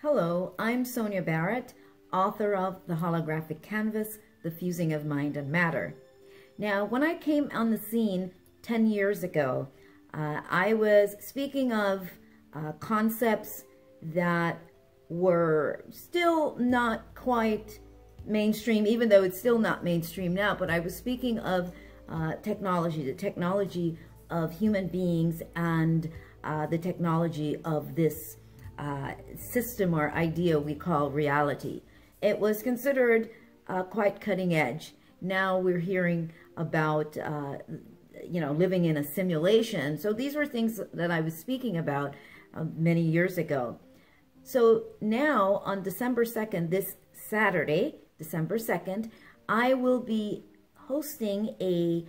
Hello, I'm Sonia Barrett, author of The Holographic Canvas, The Fusing of Mind and Matter. Now, when I came on the scene 10 years ago, I was speaking of concepts that were still not quite mainstream, even though it's still not mainstream now, but I was speaking of technology, the technology of human beings and the technology of this system or idea we call reality. It was considered quite cutting edge. Now we're hearing about, living in a simulation. So these were things that I was speaking about many years ago. So now on December 2nd, this Saturday, December 2nd, I will be hosting a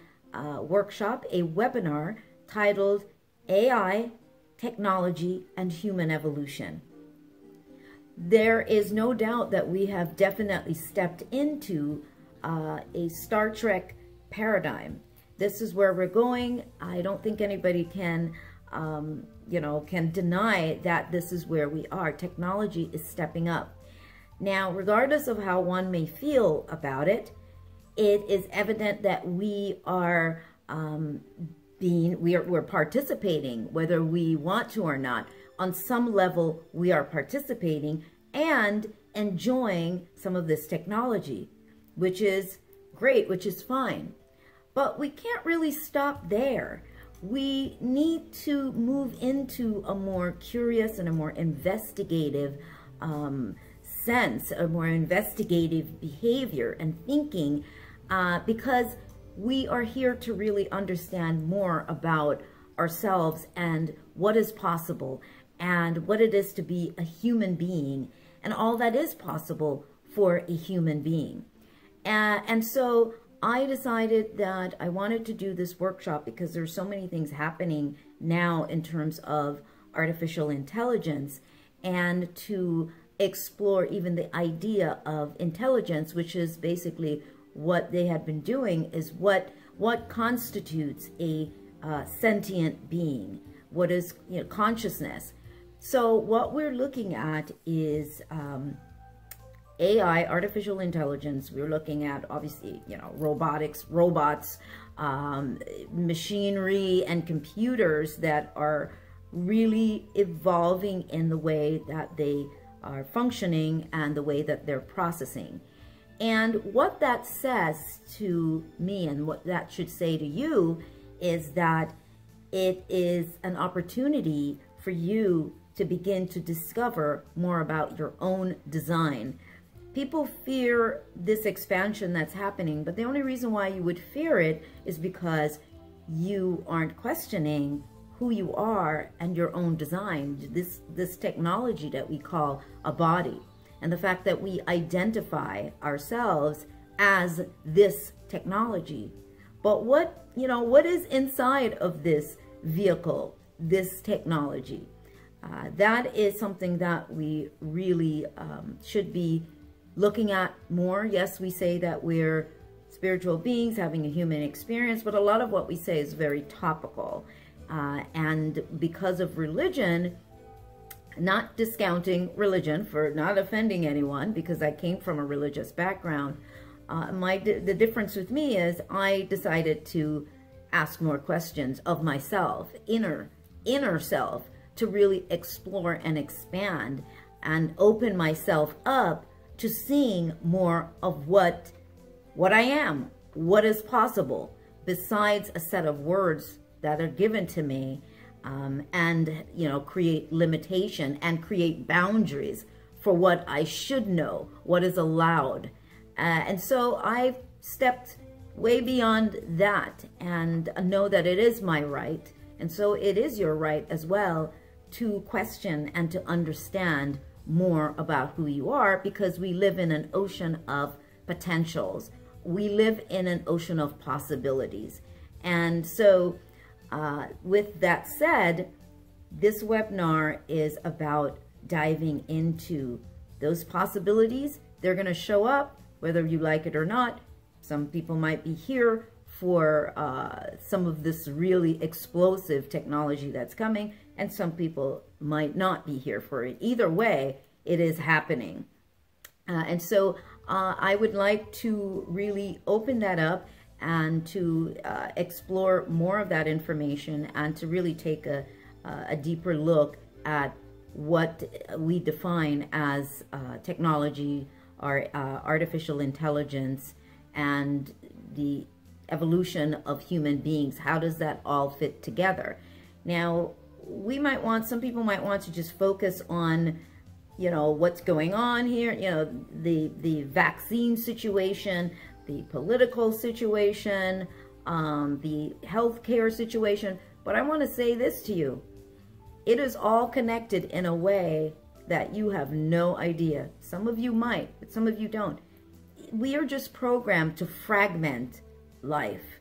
workshop, a webinar titled AI, Technology, and Human Evolution. There is no doubt that we have definitely stepped into a Star Trek paradigm. This is where we're going. I don't think anybody can, can deny that this is where we are. Technology is stepping up. Now, regardless of how one may feel about it, it is evident that we are we're participating, whether we want to or not. On some level, we are participating and enjoying some of this technology, which is great, which is fine. But we can't really stop there. We need to move into a more curious and a more investigative sense, a more investigative behavior and thinking, because we are here to really understand more about ourselves and what is possible and what it is to be a human being and all that is possible for a human being. And so I decided that I wanted to do this workshop because there's so many things happening now in terms of artificial intelligence, and to explore even the idea of intelligence, which is basically what they had been doing, is what constitutes a sentient being, what is consciousness. So what we're looking at is AI, artificial intelligence. We're looking at, obviously, robotics, robots, machinery, and computers that are really evolving in the way that they are functioning and the way that they're processing. And what that says to me, and what that should say to you, is that it is an opportunity for you to begin to discover more about your own design. People fear this expansion that's happening, but the only reason why you would fear it is because you aren't questioning who you are and your own design, this technology that we call a body. And the fact that we identify ourselves as this technology. But what is inside of this vehicle, this technology? That is something that we really should be looking at more. Yes, we say that we're spiritual beings having a human experience, but a lot of what we say is very topical. And because of religion, not discounting religion, for not offending anyone, because I came from a religious background, the difference with me is I decided to ask more questions of myself, inner self, to really explore and expand and open myself up to seeing more of what I am, what is possible, besides a set of words that are given to me, and create limitation and create boundaries for what I should know, what is allowed. And so I've stepped way beyond that and know that it is my right, and so it is your right as well, to question and to understand more about who you are, because we live in an ocean of potentials. We live in an ocean of possibilities. And so with that said, this webinar is about diving into those possibilities. They're going to show up whether you like it or not. Some people might be here for some of this really explosive technology that's coming, and some people might not be here for it. Either way, it is happening. And so I would like to really open that up and to explore more of that information and to really take a deeper look at what we define as technology, or artificial intelligence, and the evolution of human beings. How does that all fit together? Now, some people might want to just focus on, you know, what's going on here, you know, the vaccine situation, the political situation, the healthcare situation. But I want to say this to you. It is all connected in a way that you have no idea. Some of you might, but some of you don't. We are just programmed to fragment life,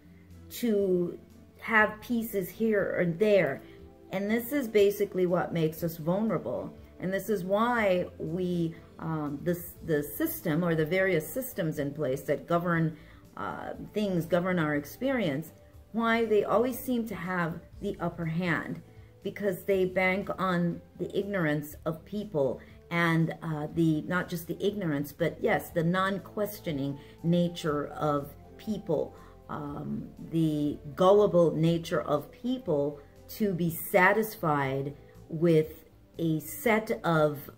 to have pieces here or there. And this is basically what makes us vulnerable. And this is why we, the system, or the various systems in place that govern govern our experience, why they always seem to have the upper hand, because they bank on the ignorance of people, and not just the ignorance, but yes, the non-questioning nature of people, the gullible nature of people to be satisfied with a set of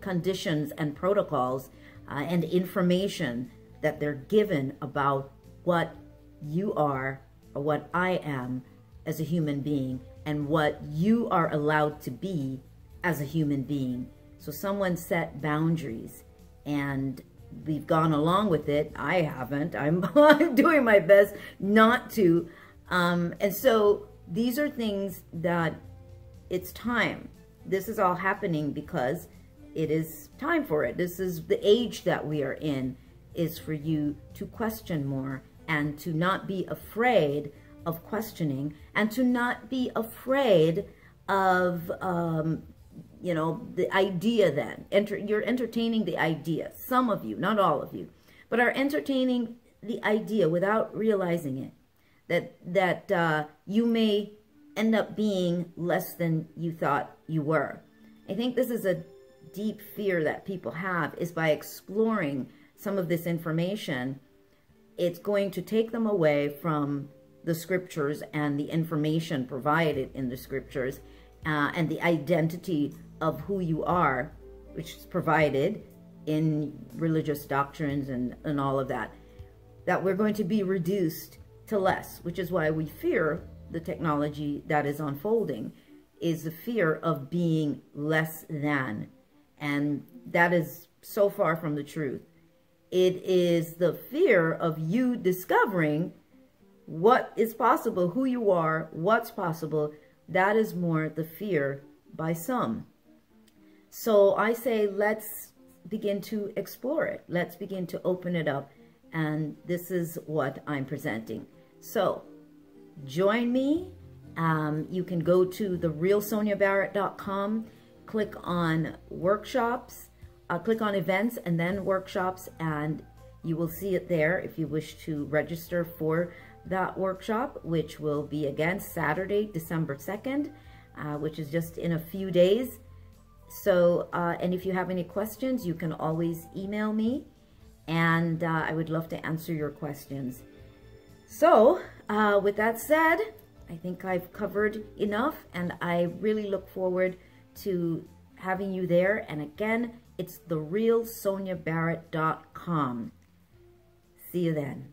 conditions and protocols and information that they're given about what you are, or what I am as a human being, and what you are allowed to be as a human being. So someone set boundaries, and we've gone along with it. I haven't. I'm doing my best not to. And so these are things that it's time. This is all happening because it is time for it. This is the age that we are in, is for you to question more, and to not be afraid of questioning, and to not be afraid of, you know, the idea then. You're entertaining the idea. Some of you, not all of you, but are entertaining the idea without realizing it, that you may end up being less than you thought you were. I think this is a deep fear that people have, is by exploring some of this information, it's going to take them away from the scriptures and the information provided in the scriptures, and the identity of who you are, which is provided in religious doctrines and all of that, that we're going to be reduced to less, which is why we fear the technology that is unfolding, is the fear of being less than. And that is so far from the truth. It is the fear of you discovering what is possible, who you are, what's possible. That is more the fear by some. So I say, let's begin to explore it. Let's begin to open it up. And this is what I'm presenting. So join me. You can go to therealsoniabarrett.com, click on workshops, click on events and then workshops, and you will see it there if you wish to register for that workshop, which will be again Saturday, December 2nd, which is just in a few days. So, and if you have any questions, you can always email me, and I would love to answer your questions. So, with that said, I think I've covered enough, and I really look forward to having you there. And again, it's therealsoniabarrett.com. See you then.